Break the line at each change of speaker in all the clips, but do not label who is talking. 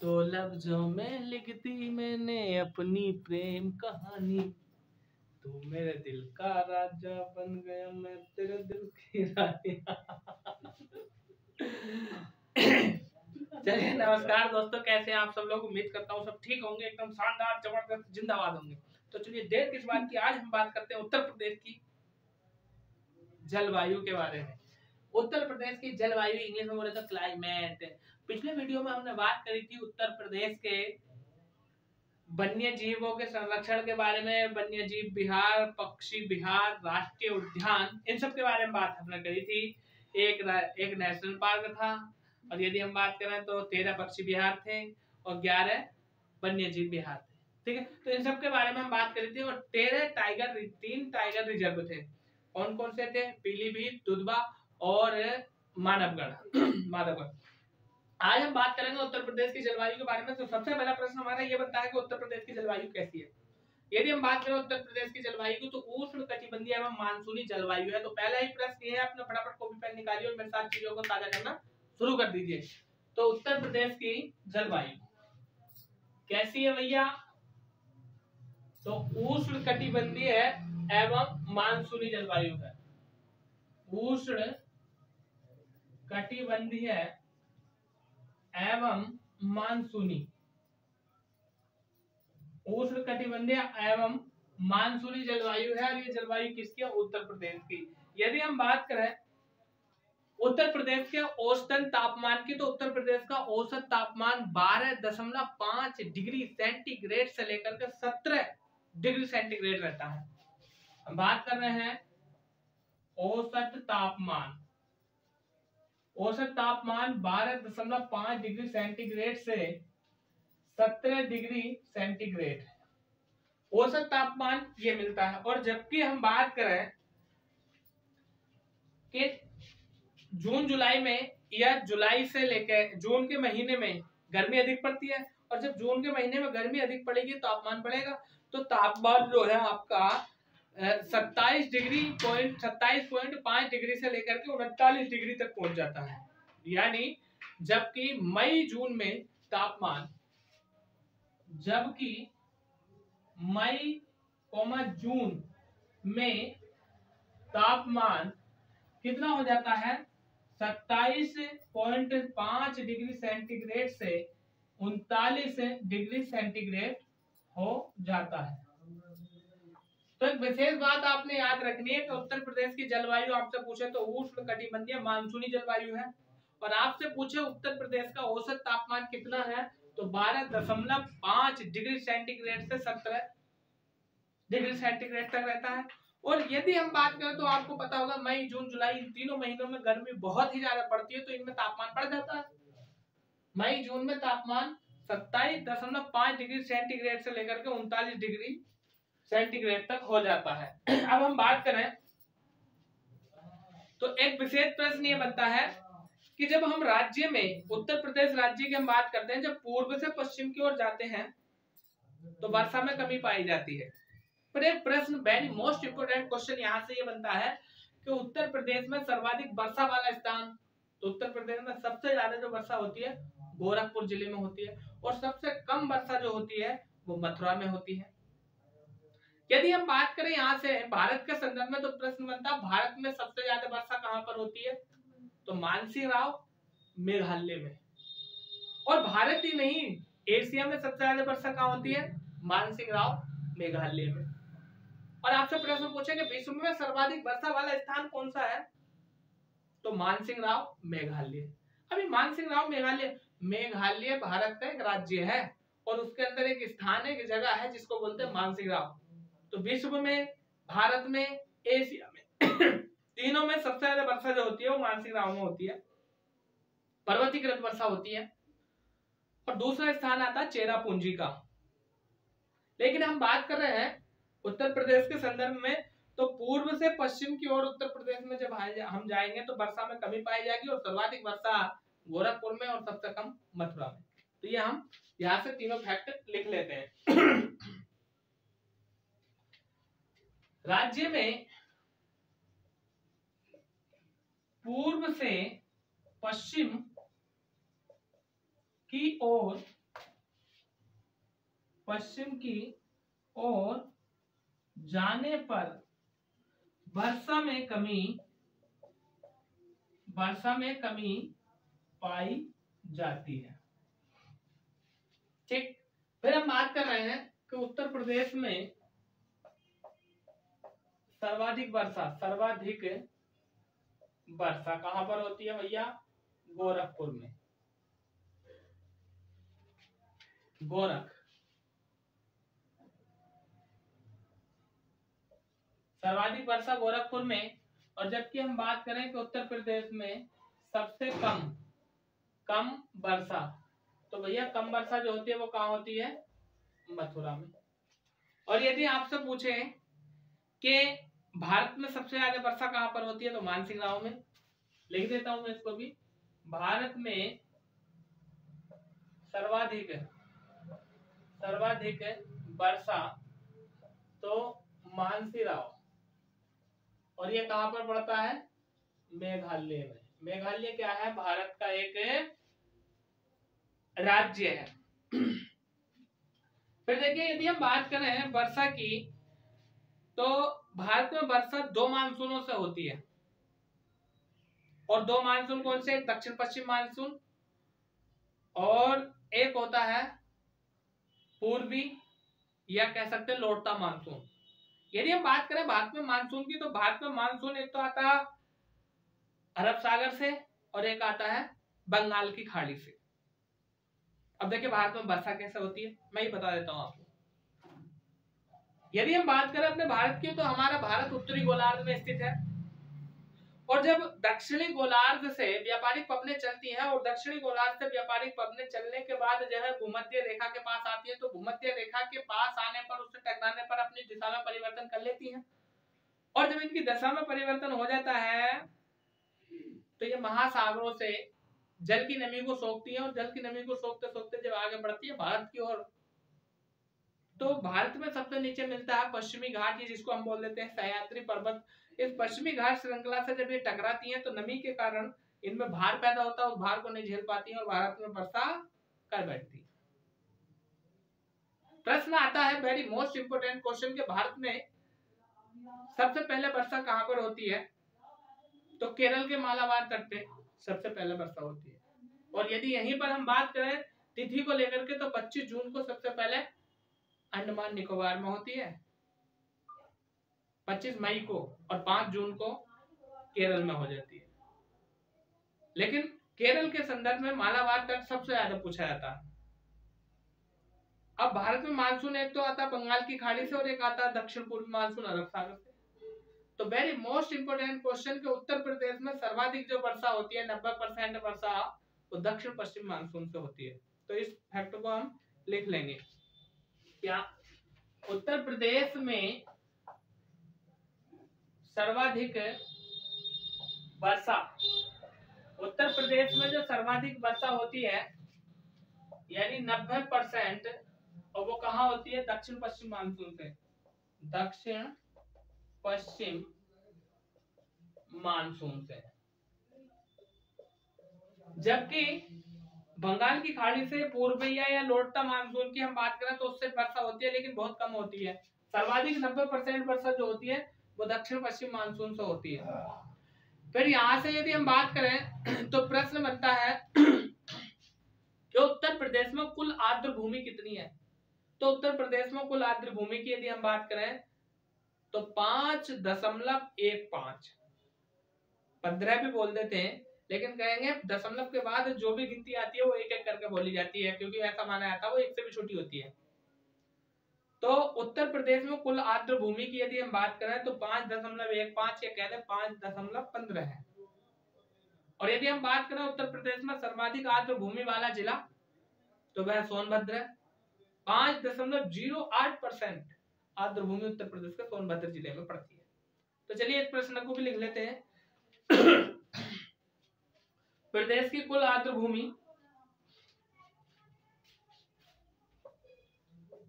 तो लफ्जों में लिखती मैंने अपनी प्रेम कहानी, तू मेरे दिल का राजा बन गया, मैं तेरे दिल की रानी। चलिए नमस्कार दोस्तों, कैसे हैं आप सब लोग। उम्मीद करता हूँ सब ठीक होंगे, एकदम शानदार जबरदस्त जिंदाबाद होंगे। तो चलिए देर किस बात की, आज हम बात करते हैं उत्तर प्रदेश की जलवायु के बारे में। उत्तर प्रदेश की जलवायु इंग्लिश में बोले तो क्लाइमेट। पिछले वीडियो में हमने बात करी थी उत्तर प्रदेश के वन्य जीवों के संरक्षण के बारे में, वन्य जीव विहार, पक्षी विहार, राष्ट्रीय उद्यान, इन सब के बारे में बात हमने करी थी। एक नेशनल पार्क था, और यदि हम बात करें तो 13 पक्षी विहार थे और 11 वन्य जीव विहार थे। ठीक है, तो इन सब के बारे में हम बात करी थी। और 3 टाइगर रिजर्व थे। कौन कौन से थे? पीलीभीत, दुधवा और माधवगढ़। आज हम बात करेंगे उत्तर प्रदेश की जलवायु के बारे में। तो सबसे पहला प्रश्न हमारा ये बनता है कि उत्तर प्रदेश की जलवायु कैसी है। यदि हम बात करें उत्तर प्रदेश की जलवायु की, तो उष्ण कटिबंधीय एवं मानसूनी जलवायु है। तो पहला ही प्रश्न ये है, अपने फटाफट कॉपी पेन निकालिए और मेरे साथ चीजों को साझा करना शुरू कर दीजिए। तो उत्तर प्रदेश की जलवायु कैसी है भैया? तो उष्ण कटिबंधीय एवं मानसूनी जलवायु है। उष्ण कटिबंधीय एवं मानसूनी, उष्ण कटिबंधीय एवं मानसूनी जलवायु है। और ये जलवायु किसकी है? उत्तर प्रदेश की। यदि हम बात करें उत्तर प्रदेश के औसतन तापमान की, तो उत्तर प्रदेश का औसत तापमान 12.5 डिग्री सेंटीग्रेड से लेकर के 17 डिग्री सेंटीग्रेड रहता है। हम बात कर रहे हैं औसत तापमान। औसत तापमान 12.5 डिग्री सेंटीग्रेड से 17 डिग्री सेंटीग्रेड औसत तापमान ये मिलता है। और जबकि हम बात करें कि जून जुलाई में या जुलाई से लेकर जून के महीने में गर्मी अधिक पड़ती है, और जब जून के महीने में गर्मी अधिक पड़ेगी तापमान बढ़ेगा। तो तापमान जो है आपका 27.5 डिग्री से लेकर के 39 डिग्री तक पहुंच जाता है। यानी जबकि मई जून में तापमान, जबकि मई जून में तापमान कितना हो जाता है? 27.5 डिग्री सेंटीग्रेड से 39 डिग्री सेंटीग्रेड हो जाता है। तो एक विशेष बात आपने याद रखनी है कि उत्तर प्रदेश की जलवायु आपसे पूछे तो उष्ण कटिबंधीय मानसूनी जलवायु है। और आपसे पूछे उत्तर प्रदेश का औसत तापमान कितना है, तो 12.5 डिग्री सेंटीग्रेड से 17 डिग्री सेंटीग्रेड तक रहता है। और यदि हम बात करें तो आपको पता होगा मई जून जुलाई इन तीनों महीनों में गर्मी बहुत ही ज्यादा पड़ती है, तो इनमें तापमान बढ़ जाता है। मई जून में तापमान 27.5 डिग्री सेंटीग्रेड से लेकर के 39 डिग्री सेंटीग्रेड तक हो जाता है। अब हम बात करें तो एक विशेष प्रश्न ये बनता है कि जब हम राज्य में, उत्तर प्रदेश राज्य की हम बात करते हैं, जब पूर्व से पश्चिम की ओर जाते हैं तो वर्षा में कमी पाई जाती है। पर एक प्रश्न, वेरी मोस्ट इंपोर्टेंट क्वेश्चन यहाँ से ये बनता है कि उत्तर प्रदेश में सर्वाधिक वर्षा वाला स्थान, तो उत्तर प्रदेश में सबसे ज्यादा जो वर्षा होती है गोरखपुर जिले में होती है, और सबसे कम वर्षा जो होती है वो मथुरा में होती है। यदि हम बात करें यहाँ से भारत के संदर्भ में, तो प्रश्न बनता है भारत में सबसे ज्यादा वर्षा कहाँ पर होती है, तो मानसीराव मेघालय में। और भारत ही नहीं, एशिया में सबसे ज्यादा वर्षा कहाँ होती है? मानसीराव मेघालय में। और आपसे प्रश्न पूछेंगे विश्व में सर्वाधिक वर्षा वाला स्थान कौन सा है, तो मानसिंहराव मेघालय। अभी मानसिंहराव मेघालय भारत का एक राज्य है, और उसके अंदर एक स्थान है, एक जगह है जिसको बोलते हैं मानसिंहराव। तो विश्व में, भारत में, एशिया में तीनों में सबसे ज्यादा वर्षा जो होती है वो मानसिंहराव में होती है, पर्वतीकृत वर्षा होती है। और दूसरा स्थान आता है चेरापूंजी का। लेकिन हम बात कर रहे हैं उत्तर प्रदेश के संदर्भ में, तो पूर्व से पश्चिम की ओर उत्तर प्रदेश में जब हम जाएंगे तो वर्षा में कमी पाई जाएगी, और सर्वाधिक वर्षा गोरखपुर में और सबसे कम मथुरा में। तो ये हम यहाँ से तीनों फैक्ट लिख लेते हैं। राज्य में पूर्व से पश्चिम की ओर पश्चिम की ओर जाने पर वर्षा में कमी पाई जाती है। ठीक, फिर हम बात कर रहे हैं कि उत्तर प्रदेश में सर्वाधिक वर्षा कहां पर होती है भैया? गोरखपुर में। सर्वाधिक वर्षा गोरखपुर में। और जबकि हम बात करें कि उत्तर प्रदेश में सबसे कम वर्षा, तो भैया कम वर्षा जो होती है वो कहाँ होती है? मथुरा में। और यदि आपसे पूछे कि भारत में सबसे ज्यादा वर्षा कहाँ पर होती है, तो मानसिंह गांव में। लिख देता हूं मैं इसको भी। भारत में सर्वाधिक वर्षा तो मानसी राव। और ये कहां पर पड़ता है? मेघालय में। मेघालय क्या है? भारत का एक राज्य है। फिर देखिए, यदि हम बात करें वर्षा की, तो भारत में वर्षा 2 मानसूनों से होती है। और 2 मानसून कौन से? दक्षिण पश्चिम मानसून, और एक होता है पूर्वी, या कह सकते हैं लौटता मानसून। यदि हम बात करें भारत में मानसून की, तो भारत में मानसून एक तो आता है अरब सागर से, और एक आता है बंगाल की खाड़ी से। अब देखिए भारत में वर्षा कैसे होती है, मैं ही बता देता हूं आपको। यदि हम बात करें अपने भारत की, तो हमारा भारत उत्तरी गोलार्ध में स्थित है। और जब दक्षिणी गोलार्ध से व्यापारिक पवनें चलती हैं, और दक्षिणी गोलार्ध से व्यापारिक पवनें चलने के बाद जो है भूमध्य रेखा के पास आती है, तो भूमध्य रेखा के पास आने पर, उससे टकराने पर अपनी दिशा में परिवर्तन कर लेती हैं। और जब इनकी दिशा में परिवर्तन हो जाता है, तो ये महासागरों से जल की नमी को सोखती है, और जल की नमी को सोखते सोखते जब आगे बढ़ती है भारत की ओर, तो भारत में सबसे नीचे मिलता है पश्चिमी घाट, जिसको हम बोल देते हैं सह्याद्री पर्वत। इस पश्चिमी घाट श्रृंखला से जब ये टकराती हैं, तो नमी के कारण इनमें भार पैदा होता है, उस भार को नहीं झेल पाती है, और भारत में वर्षा कर बैठती है। प्रश्न आता है, वेरी मोस्ट इंपोर्टेंट क्वेश्चन, के भारत में सबसे पहले वर्षा कहां पर होती है? तो केरल के मालाबार तट पे सबसे पहले वर्षा होती है। और यदि यहीं पर हम बात करें तिथि को लेकर के, तो 25 जून को सबसे पहले अंडमान निकोबार में होती है, 25 मई को, और 5 जून को केरल में हो जाती है। लेकिन केरल के संदर्भ में मालाबार तट सबसे ज्यादा पूछा जाता है। अब भारत में मानसून एक तो आता है बंगाल की खाड़ी से, और एक आता है दक्षिण पूर्वी मानसून अरब सागर से। तो वेरी मोस्ट इंपोर्टेंट क्वेश्चन, के उत्तर प्रदेश में सर्वाधिक जो वर्षा होती है, 90% वर्षा, वो दक्षिण पश्चिम मानसून से होती है। तो इस फैक्ट को हम लिख लेंगे। क्या उत्तर प्रदेश में सर्वाधिक वर्षा, उत्तर प्रदेश में जो सर्वाधिक वर्षा होती है, यानी 90%, और वो कहाँ होती है? दक्षिण पश्चिम मानसून से। दक्षिण पश्चिम मानसून से। जबकि बंगाल की खाड़ी से पूर्वीय या लौटता मानसून की हम बात करें, तो उससे वर्षा होती है, लेकिन बहुत कम होती है। सर्वाधिक 90% वर्षा जो होती है, वो दक्षिण पश्चिम मानसून से होती है। फिर यहां से यदि हम बात करें, तो प्रश्न बनता है कि उत्तर प्रदेश में कुल आर्द्र भूमि कितनी है? तो उत्तर प्रदेश में कुल आर्द्र भूमि की यदि हम बात करें, तो 5.15, 15 भी बोल देते हैं, लेकिन कहेंगे दशमलव के बाद जो भी गिनती आती है वो एक एक करके बोली जाती है, क्योंकि ऐसा माना जाता है वो एक से भी छोटी होती है। तो उत्तर प्रदेश में कुल आर्द्र भूमि की यदि हम बात करें, तो 5.15 या कह दें 5.15 है। और यदि हम बात करें उत्तर प्रदेश में सर्वाधिक आर्द्र भूमि वाला जिला, तो वह सोनभद्र है। 5.08% आर्द्र भूमि उत्तर प्रदेश के सोनभद्र जिले में पड़ती है। तो चलिए इस प्रश्न को भी लिख लेते हैं। प्रदेश की कुल आर्द्र भूमि,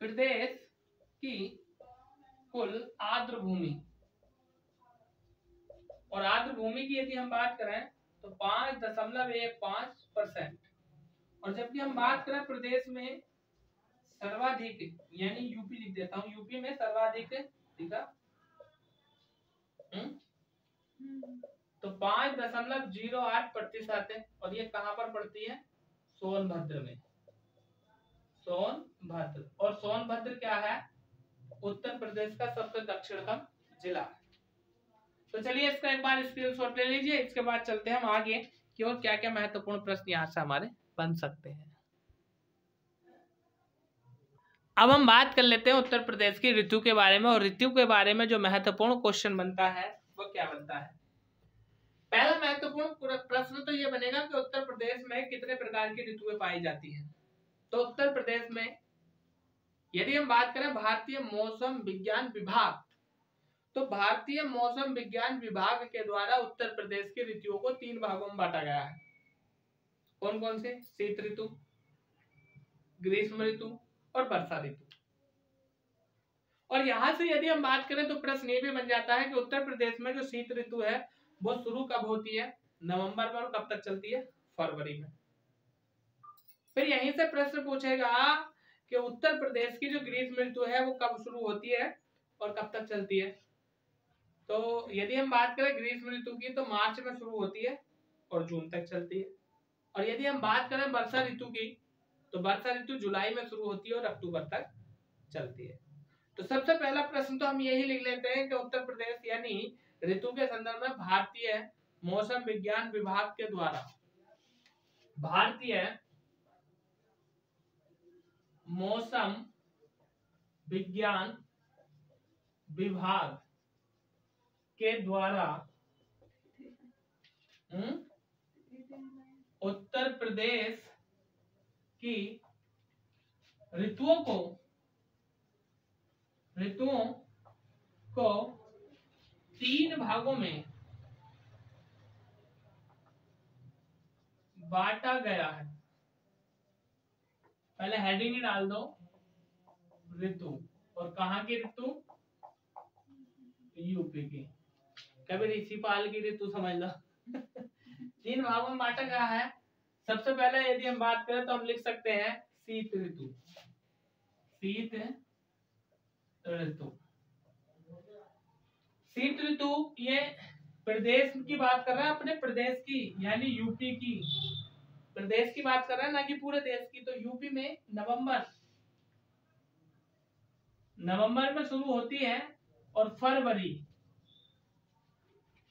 प्रदेश की कुल आर्द्र भूमि, और आर्द्र भूमि की यदि हम बात करें, तो 5.15%। और जबकि हम बात करें प्रदेश में सर्वाधिक, यानी यूपी लिख देता हूँ, यूपी में सर्वाधिक, ठीक है, तो 5.08% है। और ये कहाँ पर पड़ती है? सोनभद्र में। सोनभद्र, और सोनभद्र क्या है? उत्तर प्रदेश का सबसे दक्षिणतम जिला है। तो चलिए इसका एक बार स्क्रीनशॉट ले लीजिए। इसके बाद चलते हैं हम आगे कि और क्या क्या महत्वपूर्ण प्रश्न यहाँ से हमारे बन सकते हैं। अब हम बात कर लेते हैं उत्तर प्रदेश की ऋतु के बारे में, और ऋतु के बारे में जो महत्वपूर्ण क्वेश्चन बनता है वो क्या बनता है। पहला महत्वपूर्ण प्रश्न तो ये बनेगा कि उत्तर प्रदेश में कितने प्रकार की ऋतुएं पाई जाती हैं। तो उत्तर प्रदेश में यदि हम बात करें भारतीय मौसम विज्ञान विभाग, तो भारतीय मौसम विज्ञान विभाग के द्वारा उत्तर प्रदेश की ऋतुओं को 3 भागों में बांटा गया है। कौन कौन से? शीत ऋतु, ग्रीष्म ऋतु और वर्षा ऋतु। और यहां से यदि हम बात करें तो प्रश्न ये भी बन जाता है कि उत्तर प्रदेश में जो शीत ऋतु है वो शुरू कब होती है? नवंबर में, और कब तक चलती है? फरवरी में। फिर यहीं से प्रश्न पूछेगा कि उत्तर प्रदेश की जो ग्रीष्म ऋतु है वो कब शुरू होती है और कब तक चलती है। तो यदि हम बात करें ग्रीष्म ऋतु की तो मार्च में शुरू होती है और जून तक चलती है। और यदि हम बात करें वर्षा ऋतु की तो वर्षा ऋतु जुलाई में शुरू होती है और अक्टूबर तक चलती है। तो सबसे पहला प्रश्न तो हम यही लिख लेते हैं कि उत्तर प्रदेश यानी ऋतु के संदर्भ में भारतीय मौसम विज्ञान विभाग के द्वारा, भारतीय मौसम विज्ञान विभाग के द्वारा उत्तर प्रदेश की ऋतुओं को 3 भागों में बांटा गया है। पहले हेडिंग ही डाल दो ऋतु, और कहाँ की ऋतु? यूपी की। कभी ऋषिपाल की ऋतु समझ लो। 3 भागों में बांटा गया है। सबसे पहले यदि हम बात करें तो हम लिख सकते हैं शीत ऋतु। शीत ऋतु, शीत ऋतु ये प्रदेश की बात कर रहा है, अपने प्रदेश की यानी यूपी की प्रदेश की बात कर रहा है, ना कि पूरे देश की। तो यूपी में नवंबर में शुरू होती है और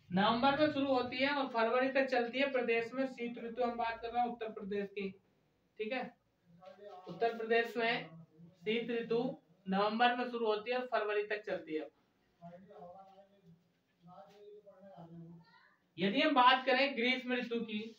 नवंबर में शुरू होती है और फरवरी तक चलती है। प्रदेश में शीत ऋतु हम बात कर रहे हैं उत्तर प्रदेश की, ठीक है। उत्तर प्रदेश में शीत ऋतु नवंबर में शुरू होती है और फरवरी तक चलती है। यदि हम बात करें ग्रीष्म ऋतु की,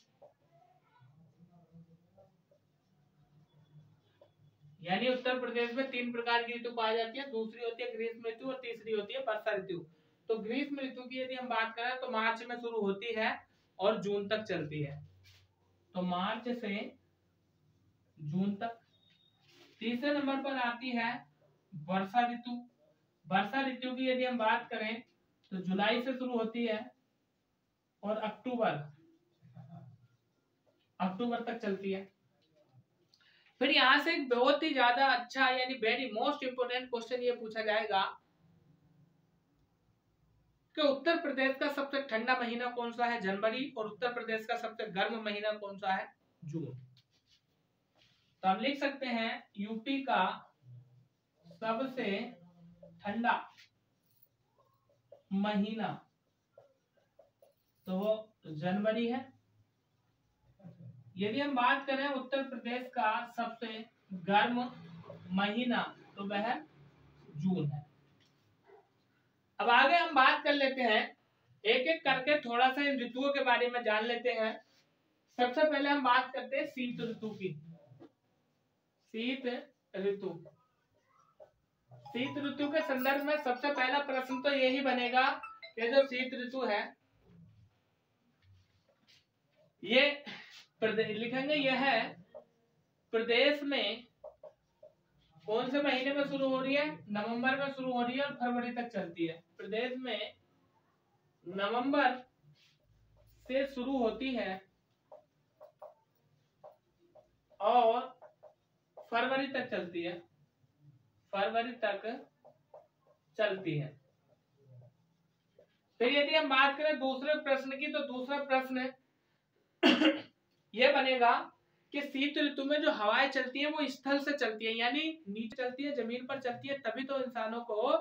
यानी उत्तर प्रदेश में 3 प्रकार की ऋतु पाई जाती है। दूसरी होती है ग्रीष्म ऋतु और तीसरी होती है वर्षा ऋतु। तो ग्रीष्म ऋतु की यदि हम बात करें तो मार्च में शुरू होती है और जून तक चलती है। तो मार्च से जून तक। तीसरे नंबर पर आती है वर्षा ऋतु। वर्षा ऋतु की यदि हम बात करें तो जुलाई से शुरू होती है और अक्टूबर तक चलती है। फिर यहां से एक बहुत ही ज्यादा अच्छा यानी वेरी मोस्ट इंपोर्टेंट क्वेश्चन ये पूछा जाएगा कि उत्तर प्रदेश का सबसे ठंडा महीना कौन सा है? जनवरी। और उत्तर प्रदेश का सबसे गर्म महीना कौन सा है? जून। तो हम लिख सकते हैं यूपी का सबसे ठंडा महीना तो वो जनवरी है। यदि हम बात करें उत्तर प्रदेश का सबसे गर्म महीना तो वह जून है। अब आगे हम बात कर लेते हैं, एक एक करके थोड़ा सा इन ऋतुओं के बारे में जान लेते हैं। सबसे पहले हम बात करते हैं शीत ऋतु की। शीत ऋतु, शीत ऋतु के संदर्भ में सबसे पहला प्रश्न तो यही बनेगा कि जो शीत ऋतु है ये लिखेंगे यह है प्रदेश में कौन से महीने में शुरू हो रही है? नवंबर में शुरू हो रही है और फरवरी तक चलती है। प्रदेश में नवंबर से शुरू होती है और फरवरी तक चलती है। फरवरी तक चलती है। फिर यदि हम बात करें दूसरे प्रश्न की, तो दूसरा प्रश्न यह बनेगा कि शीत ऋतु में जो हवाएं चलती हैं वो स्थल से चलती है, यानी नीचे चलती है, जमीन पर चलती है, तभी तो इंसानों को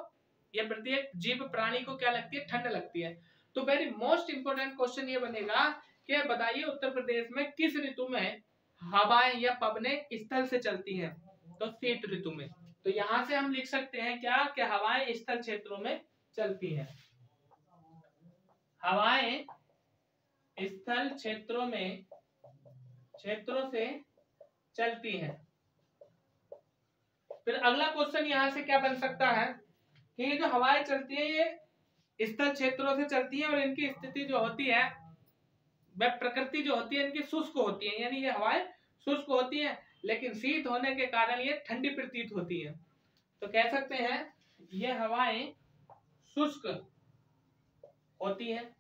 या प्रत्येक जीव प्राणी को क्या लगती है, ठंड लगती है। तो वेरी मोस्ट इंपोर्टेंट क्वेश्चन ये बनेगा कि बताइए उत्तर प्रदेश में किस ऋतु में हवाएं या पवनें स्थल से चलती हैं, तो शीत ऋतु में। तो यहां से हम लिख सकते हैं क्या कि हवाएं स्थल क्षेत्रों में चलती हैं, हवाएं स्थल क्षेत्रों से चलती हैं। फिर अगला क्वेश्चन यहां से क्या बन सकता है कि ये जो हवाएं चलती है ये स्थल क्षेत्रों से चलती है और इनकी स्थिति जो होती है वह प्रकृति जो होती है इनकी शुष्क होती है, यानी ये हवाएं शुष्क होती है, लेकिन शीत होने के कारण ये ठंडी प्रतीत होती है। तो कह सकते हैं ये हवाएं शुष्क होती हैं।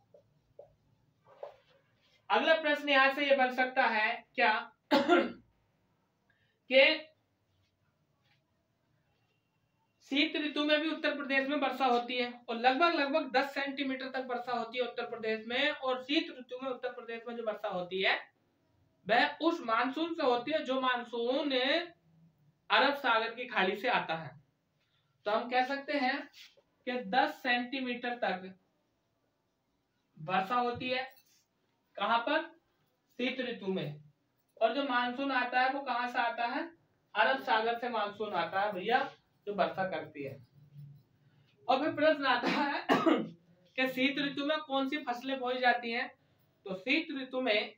अगला प्रश्न यहां से ये बन सकता है क्या कि शीत ऋतु में भी उत्तर प्रदेश में वर्षा होती है और लगभग 10 सेंटीमीटर तक वर्षा होती है उत्तर प्रदेश में। और शीत ऋतु में उत्तर प्रदेश में जो वर्षा होती है वह उस मानसून से होती है जो मानसून अरब सागर की खाड़ी से आता है। तो हम कह सकते हैं कि 10 सेंटीमीटर तक वर्षा होती है कहां पर, शीत ऋतु में। और जो मानसून आता है वो कहां से आता है, अरब सागर से मानसून आता है भैया, जो वर्षा करती है। और फिर प्रश्न आता है कि शीत ऋतु में कौन सी फसलें बोई जाती हैं। तो शीत ऋतु में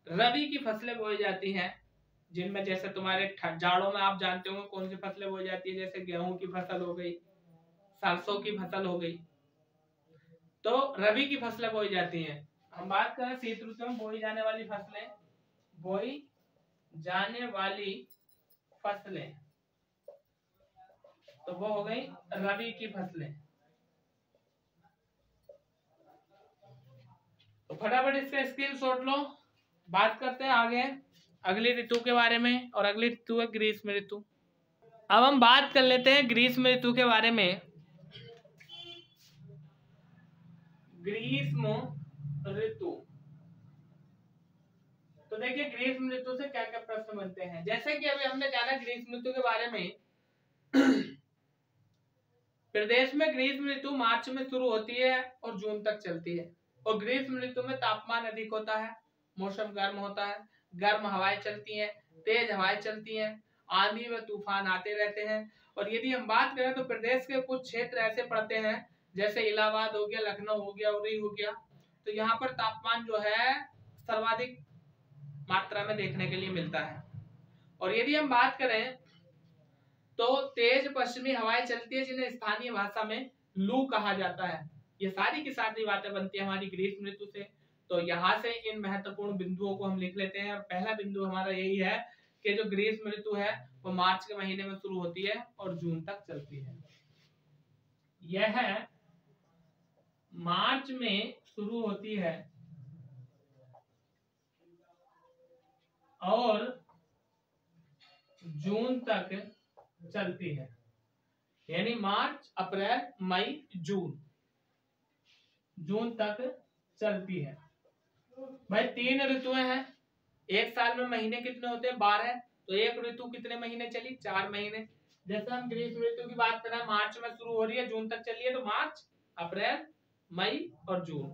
रबी की फसलें बोई जाती हैं, जिनमें जैसे तुम्हारे जाड़ों में आप जानते होंगे कौन सी फसलें बोई जाती है, जैसे गेहूं की फसल हो गई, सरसों की फसल हो गई, तो रबी की फसलें बोई जाती हैं। हम बात करें शीत ऋतु में बोई जाने वाली फसलें, बोई जाने वाली फसलें तो वो हो गई रबी की फसलें। तो फटाफट इसका स्क्रीनशॉट लो। बात करते हैं आगे अगली ऋतु के बारे में, और अगली ऋतु है ग्रीष्म ऋतु। अब हम बात कर लेते हैं ग्रीष्म ऋतु के बारे में। ग्रीष्म ऋतु, तो देखिए ग्रीष्म ऋतु से क्या क्या प्रश्न बनते हैं। जैसे कि अभी हमने जाना ग्रीष्म ऋतु के बारे में, प्रदेश में ग्रीष्म ऋतु मार्च में शुरू होती है और जून तक चलती है। और ग्रीष्म ऋतु में तापमान अधिक होता है, मौसम गर्म होता है, गर्म हवाएं चलती हैं, तेज हवाएं चलती हैं, आंधी व तूफान आते रहते हैं। और यदि हम बात करें तो प्रदेश के कुछ क्षेत्र ऐसे पड़ते हैं जैसे इलाहाबाद हो गया, लखनऊ हो गया, उरी हो गया, तो यहाँ पर तापमान जो है सर्वाधिक मात्रा में देखने के लिए मिलता है। और यदि हम बात करें तो तेज पश्चिमी हवाएं चलती है जिन्हें स्थानीय भाषा में लू कहा जाता है। ये सारी की सारी बातें बनती है हमारी ग्रीष्म ऋतु से। तो यहाँ से इन महत्वपूर्ण बिंदुओं को हम लिख लेते हैं। और पहला बिंदु हमारा यही है कि जो ग्रीष्म ऋतु है वो मार्च के महीने में शुरू होती है और जून तक चलती है। यह मार्च में शुरू होती है और जून तक चलती है, यानी मार्च अप्रैल मई जून तक चलती है। भाई 3 ऋतुएं हैं, एक साल में महीने कितने होते हैं, 12। तो एक ऋतु कितने महीने चली, 4 महीने। जैसे हम ग्रीष्म ऋतु की बात करें, मार्च में शुरू हो रही है, जून तक चली है, तो मार्च अप्रैल मई और जून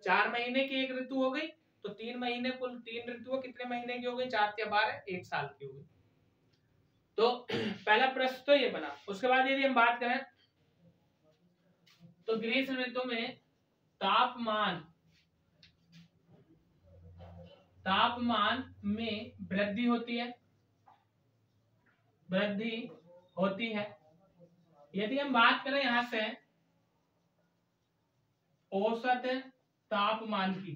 4 महीने की एक ऋतु हो गई। तो 3 महीने, कुल 3 ऋतुएं कितने महीने की हो गई, 4 या 12, 1 साल की हो गई। तो पहला प्रश्न तो ये बना। उसके बाद यदि हम बात करें तो ग्रीष्म ऋतु में तापमान में वृद्धि होती है। यदि हम बात करें यहां से औसत तापमान की,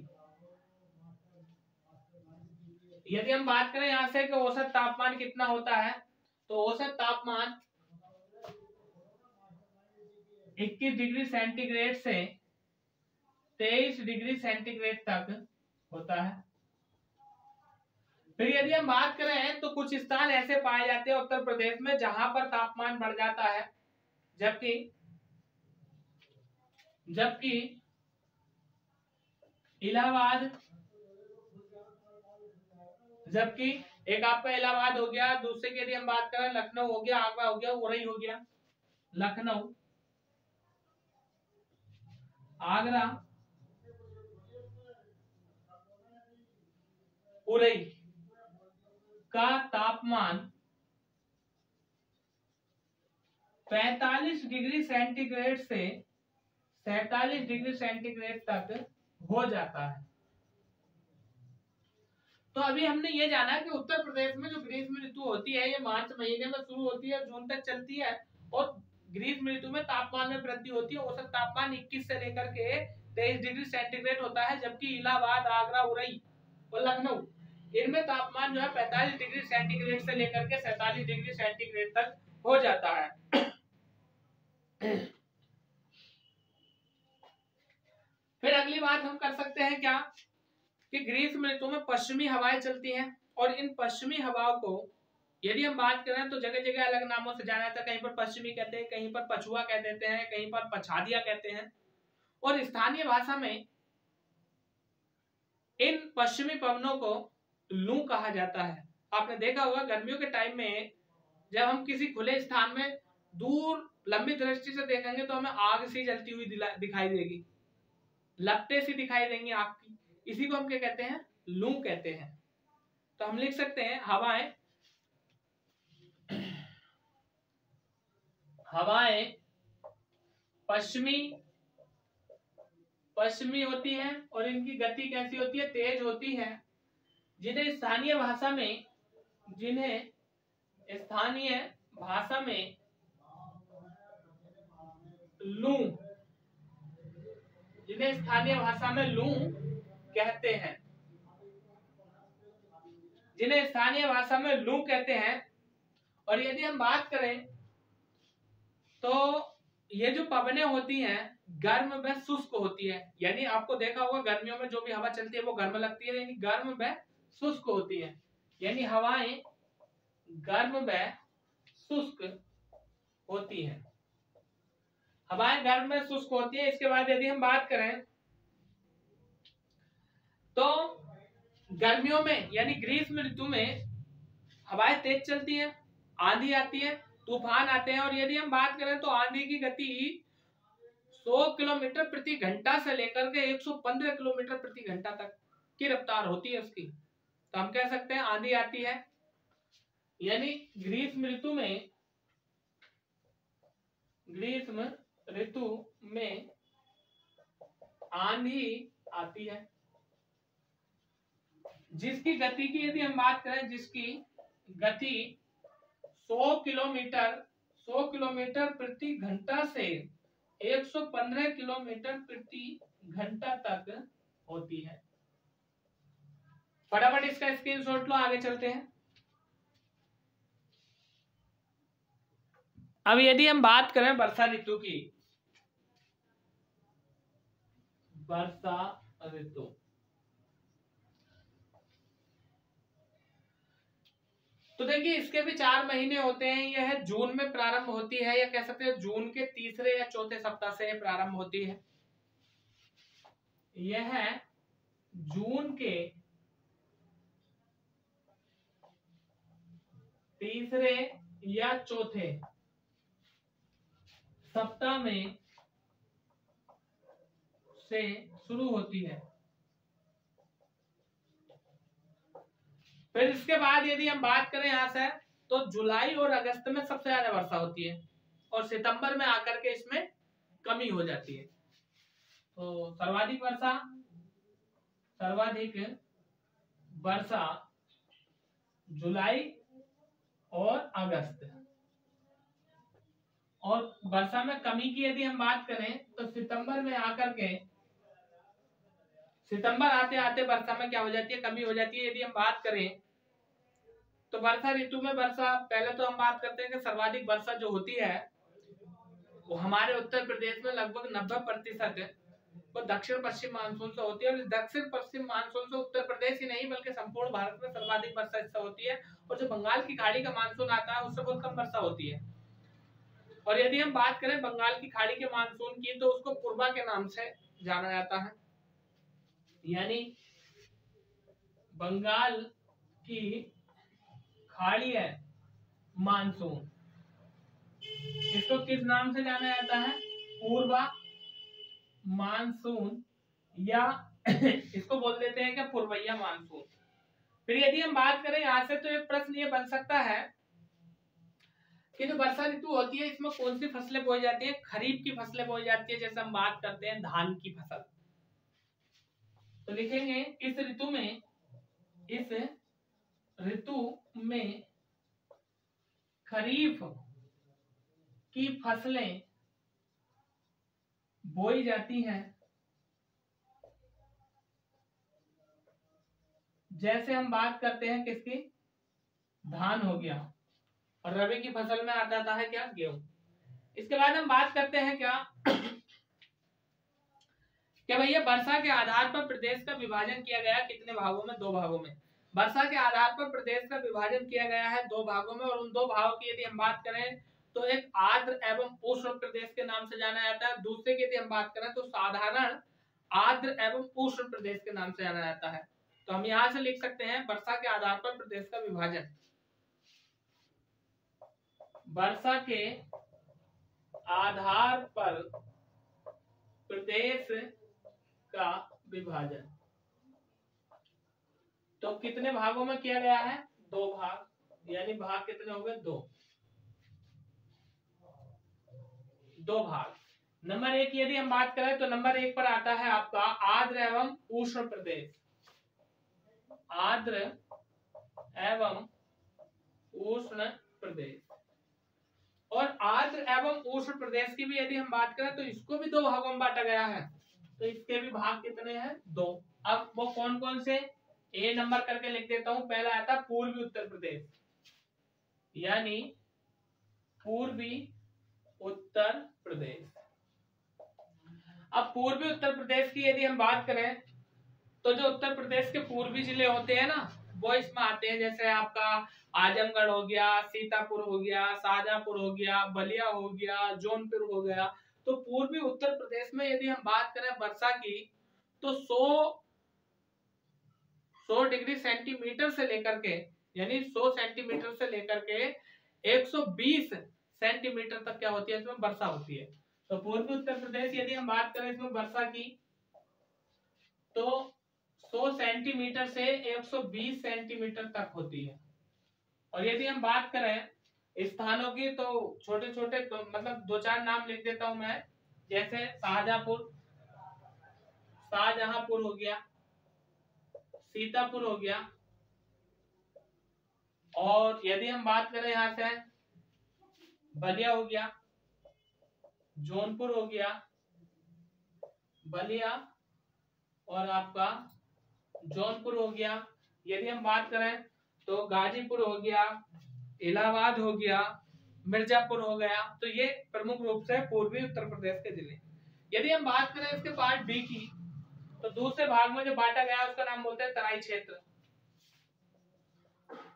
यदि हम बात करें यहां से कि औसत तापमान कितना होता है, तो औसत तापमान 21 डिग्री सेंटीग्रेड से 23 डिग्री सेंटीग्रेड तक होता है। फिर यदि हम बात करें तो कुछ स्थान ऐसे पाए जाते हैं उत्तर प्रदेश में जहां पर तापमान बढ़ जाता है, जबकि इलाहाबाद, जबकि एक आपका इलाहाबाद हो गया, दूसरे की यदि हम बात करें लखनऊ हो गया, आगरा हो गया, उरई हो गया, लखनऊ, आगरा, उरई का तापमान 45 डिग्री सेंटीग्रेड से 47 डिग्री सेंटीग्रेड तक हो जाता है। तो अभी हमने ये जाना कि उत्तर प्रदेश में जो ग्रीष्म ऋतु होती है ये मार्च महीने में शुरू होती है, जून तक चलती है, और ग्रीष्म ऋतु में तापमान में वृद्धि होती है। औसत तापमान 21 से लेकर के 23 डिग्री सेंटीग्रेड होता है, जबकि इलाहाबाद, आगरा, उरई और लखनऊ इनमें तापमान जो है 45 डिग्री सेंटीग्रेड से लेकर के 47 डिग्री सेंटीग्रेड तक हो जाता है। फिर अगली बात हम कर सकते हैं क्या कि ग्रीष्म ऋतु में पश्चिमी हवाएं चलती हैं, और इन पश्चिमी हवाओं को यदि हम बात करें तो जगह जगह अलग नामों से जाना जाता है। कहीं पर पश्चिमी कहते हैं, कहीं पर पछुआ कह देते हैं, कहीं पर पछादिया कहते हैं, और स्थानीय भाषा में इन पश्चिमी पवनों को लू कहा जाता है। आपने देखा होगा गर्मियों के टाइम में जब हम किसी खुले स्थान में दूर लंबी दृष्टि से देखेंगे तो हमें आग सी जलती हुई दिखाई देगी, लपटें सी दिखाई देंगी आग की, इसी को हम क्या कहते हैं, लू कहते हैं। तो हम लिख सकते हैं हवाएं पश्चिमी होती हैं, और इनकी गति कैसी होती है, तेज होती है, जिन्हें स्थानीय भाषा में लू कहते हैं। और यदि हम बात करें तो ये जो पवनें होती हैं गर्म व शुष्क होती है, यानी आपको देखा होगा गर्मियों में जो भी हवा चलती है वो गर्म लगती है, यानी गर्म व शुष्क होती है, यानी हवाएं गर्म व शुष्क होती है। हवाएं गर्म में शुष्क होती है। इसके बाद यदि हम बात करें तो गर्मियों में यानी ग्रीष्म ऋतु में हवाएं तेज चलती है, आंधी आती है, तूफान आते हैं, और यदि हम बात करें तो आंधी की गति 100 किलोमीटर प्रति घंटा से लेकर के 115 किलोमीटर प्रति घंटा तक की रफ्तार होती है उसकी। तो हम कह सकते हैं आंधी आती है, यानी ग्रीष्म ऋतु में आंधी आती है, जिसकी गति की यदि हम बात करें, जिसकी गति 100 किलोमीटर प्रति घंटा से 115 किलोमीटर प्रति घंटा तक होती है। फटाफट इसका स्क्रीनशॉट लो, आगे चलते हैं। अब यदि हम बात करें वर्षा ऋतु की, वर्षा ऋतु तो देखिए इसके भी 4 महीने होते हैं। यह जून में प्रारंभ होती है, या कह सकते हैं जून के तीसरे या चौथे सप्ताह से प्रारंभ होती है। यह जून के तीसरे या चौथे सप्ताह में से शुरू होती है। फिर इसके बाद यदि हम बात करें यहां से तो जुलाई और अगस्त में सबसे ज्यादा वर्षा होती है, और सितंबर में आकर के इसमें कमी हो जाती है। तो सर्वाधिक वर्षा जुलाई और अगस्त, और वर्षा में कमी की यदि हम बात करें तो सितंबर में आकर के, सितंबर आते आते वर्षा में क्या हो जाती है, कमी हो जाती है। यदि हम बात करें तो वर्षा ऋतु में वर्षा, पहले तो हम बात करते हैं कि सर्वाधिक वर्षा जो होती है वो हमारे उत्तर प्रदेश में लगभग 90% वो दक्षिण पश्चिम मानसून से होती है, और दक्षिण पश्चिम मानसून से उत्तर प्रदेश ही नहीं बल्कि संपूर्ण भारत में सर्वाधिक वर्षा इससे होती है। और जो बंगाल की खाड़ी का मानसून आता है उससे बहुत कम वर्षा होती है। और यदि हम बात करें बंगाल की खाड़ी के मानसून की, तो उसको पूर्वा के नाम से जाना जाता है। यानी बंगाल की खाड़ी है मानसून, इसको किस नाम से जाना जाता है? पूर्वा मानसून, या इसको बोल देते हैं क्या? पूर्वैया मानसून। फिर यदि हम बात करें यहाँ से, तो एक प्रश्न ये बन सकता है कि जो वर्षा ऋतु होती है इसमें कौन सी फसलें बोई जाती है? खरीफ की फसलें बोई जाती है। जैसे हम बात करते हैं धान की फसल, तो लिखेंगे इस ऋतु में खरीफ की फसलें बोई जाती हैं। जैसे हम बात करते हैं किसकी? धान हो गया, और रबी की फसल में आ जाता है क्या? गेहूं। इसके बाद हम बात करते हैं क्या भैया वर्षा के आधार पर प्रदेश का विभाजन किया गया कितने भागों में? 2 भागों में। वर्षा के आधार पर प्रदेश का विभाजन किया गया है 2 भागों में, और उन 2 भागों की यदि हम बात करें तो एक आर्द्र एवं उष्ण प्रदेश के नाम से जाना जाता है। दूसरे की यदि हम बात करें तो साधारण आर्द्र एवं उष्ण प्रदेश के नाम से जाना जाता है। तो हम यहाँ से लिख सकते हैं वर्षा के आधार पर प्रदेश का विभाजन। वर्षा के आधार पर प्रदेश का विभाजन तो कितने भागों में किया गया है? 2 भाग। यानी भाग कितने हो गए? 2 भाग। नंबर 1 यदि हम बात करें तो नंबर 1 पर आता है आपका आर्द्र एवं उष्ण प्रदेश। आर्द्र एवं उष्ण प्रदेश। और आर्द्र एवं उष्ण प्रदेश की भी यदि हम बात करें तो इसको भी 2 भागों में बांटा गया है। तो इसके भी भाग कितने हैं? 2। अब वो कौन कौन से? ए नंबर करके लिख देता हूं। पहला आता पूर्वी उत्तर प्रदेश, यानी पूर्वी उत्तर प्रदेश। अब पूर्वी उत्तर प्रदेश की यदि हम बात करें तो जो उत्तर प्रदेश के पूर्वी जिले होते हैं ना, वो इसमें आते हैं। जैसे आपका आजमगढ़ हो गया, सीतापुर हो गया, शाहजहांपुर हो गया, बलिया हो गया, जौनपुर हो गया। तो पूर्वी उत्तर प्रदेश में यदि हम बात करें वर्षा की, तो 100 डिग्री सेंटीमीटर से लेकर के, यानी 100 सेंटीमीटर से लेकर के 120 सेंटीमीटर तक क्या होती है? इसमें वर्षा होती है। तो पूर्वी उत्तर प्रदेश यदि हम बात करें इसमें वर्षा की, तो 100 सेंटीमीटर से 120 सेंटीमीटर तक होती है। और यदि हम बात करें स्थानों की, तो छोटे छोटे मतलब 2-4 नाम लिख देता हूं मैं। जैसे शाहजहांपुर हो गया, सीतापुर हो गया, और यदि हम बात करें यहां से बलिया हो गया, जौनपुर हो गया, बलिया और आपका जौनपुर हो गया। यदि हम बात करें तो गाजीपुर हो गया, इलाहाबाद हो गया, मिर्जापुर हो गया। तो ये प्रमुख रूप से पूर्वी उत्तर प्रदेश के जिले। यदि हम बात करें इसके पार्ट बी की, तो दूसरे भाग में जो बांटा गया उसका नाम बोलते हैं तराई क्षेत्र।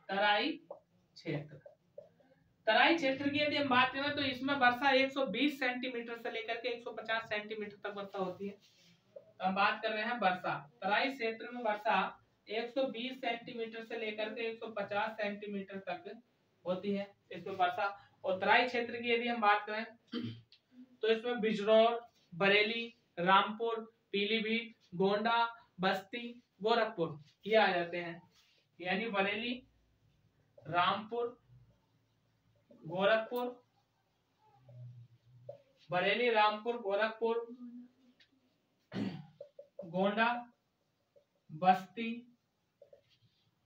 तराई क्षेत्र। तराई क्षेत्र की यदि हम बात करें तो इसमें वर्षा 120 सेंटीमीटर से लेकर के 150 सेंटीमीटर तक वर्षा होती है। तो हम बात कर रहे हैं वर्षा। तराई क्षेत्र में वर्षा 120 सेंटीमीटर से लेकर के 150 सेंटीमीटर तक होती है इसमें वर्षा। और तराई क्षेत्र की यदि हम बात करें तो इसमें बिजनौर, बरेली, रामपुर, पीलीभीत, गोंडा, बस्ती, गोरखपुर ये आ जाते हैं। यानी बरेली, रामपुर, गोरखपुर, बरेली, रामपुर, गोरखपुर, गोंडा, बस्ती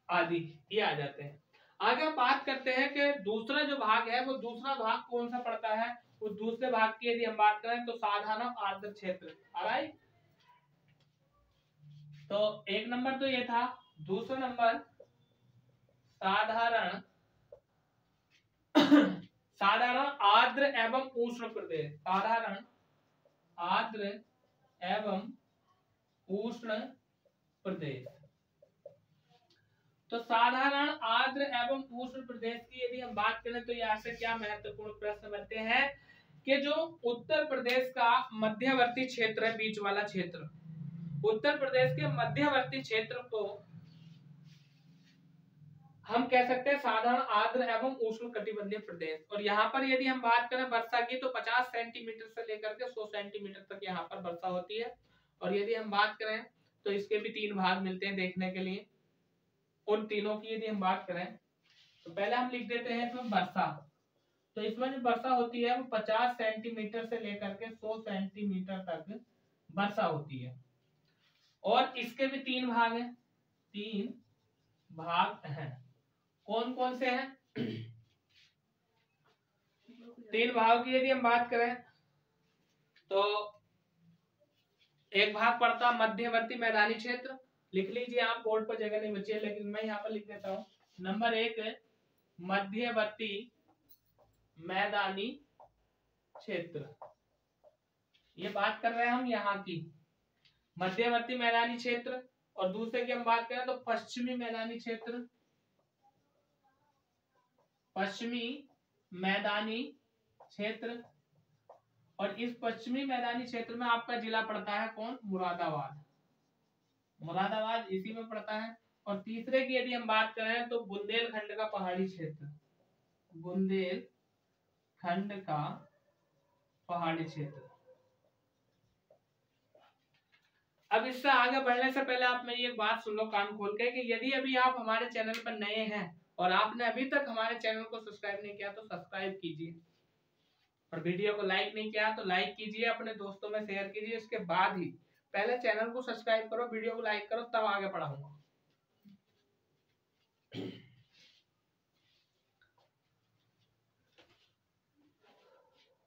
आदि ये आ जाते हैं। आगे हम बात करते हैं कि दूसरा जो भाग है वो दूसरा भाग कौन सा पड़ता है। उस दूसरे भाग की यदि हम बात करें तो साधारण आर्द्र क्षेत्र। ऑलराइट, तो 1 नंबर तो ये था। दूसरा नंबर साधारण आर्द्र एवं उष्ण प्रदेश। साधारण आर्द्र एवं उष्ण प्रदेश। तो साधारण, आर्द्र एवं उष्ण प्रदेश की यदि हम बात करें तो यहाँ से क्या महत्वपूर्ण प्रश्न बनते हैं कि जो उत्तर प्रदेश का मध्यवर्ती क्षेत्र है, बीच वाला क्षेत्र, उत्तर प्रदेश के मध्यवर्ती क्षेत्र को हम कह सकते हैं साधारण, आर्द्र एवं उष्ण कटिबंधीय प्रदेश। और यहाँ पर यदि हम बात करें वर्षा की तो 50 सेंटीमीटर से लेकर के 100 सेंटीमीटर तक यहाँ पर वर्षा होती है। और यदि हम बात करें तो इसके भी 3 भाग मिलते हैं देखने के लिए। उन तीनों की यदि हम बात करें तो पहले हम लिख देते हैं इसमें वर्षा। तो इसमें जो वर्षा होती है वो 50 सेंटीमीटर से लेकर के 100 सेंटीमीटर तक वर्षा होती है। और इसके भी 3 भाग हैं, 3 भाग हैं। कौन कौन से हैं? 3 भागों की यदि हम बात करें तो एक भाग पड़ता मध्यवर्ती मैदानी क्षेत्र, लिख लीजिए आप, बोर्ड पर जगह नहीं बची है लेकिन मैं यहाँ पर लिख देता हूँ। नंबर 1 मध्यवर्ती मैदानी क्षेत्र, ये बात कर रहे हैं हम यहाँ की मध्यवर्ती मैदानी क्षेत्र। और दूसरे की हम बात करें तो पश्चिमी मैदानी क्षेत्र, पश्चिमी मैदानी क्षेत्र। और इस पश्चिमी मैदानी क्षेत्र में आपका जिला पड़ता है कौन? मुरादाबाद, मुरादाबाद इसी में पड़ता है। और तीसरे की यदि हम बात करें तो बुंदेलखंड का पहाड़ी क्षेत्र, बुंदेलखंड का पहाड़ी क्षेत्र। अब इससे आगे बढ़ने से पहले आप मेरी एक बात सुन लो कान खोल के, कि यदि अभी आप हमारे चैनल पर नए हैं और आपने अभी तक हमारे चैनल को सब्सक्राइब नहीं किया तो सब्सक्राइब कीजिए, और वीडियो को लाइक नहीं किया तो लाइक कीजिए, अपने दोस्तों में शेयर कीजिए। इसके बाद ही पहले चैनल को सब्सक्राइब करो, वीडियो को लाइक करो, तब आगे पढ़ाऊंगा।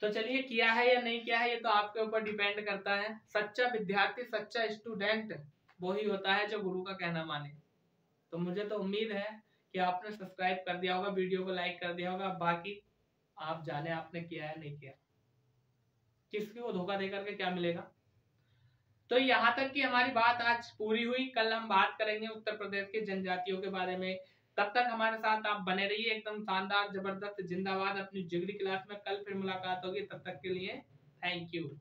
तो चलिए, किया है या नहीं किया है ये तो आपके ऊपर डिपेंड करता है। सच्चा विद्यार्थी, सच्चा स्टूडेंट वो ही होता है जो गुरु का कहना माने। तो मुझे तो उम्मीद है कि आपने सब्सक्राइब कर दिया होगा, वीडियो को लाइक कर दिया होगा। बाकी आप जाने आपने किया है नहीं किया, किसकी को धोखा देकर के क्या मिलेगा। तो यहाँ तक की हमारी बात आज पूरी हुई। कल हम बात करेंगे उत्तर प्रदेश के जनजातियों के बारे में। तब तक हमारे साथ आप बने रहिए, एकदम शानदार, जबरदस्त, जिंदाबाद। अपनी जिगरी क्लास में कल फिर मुलाकात होगी, तब तक के लिए थैंक यू।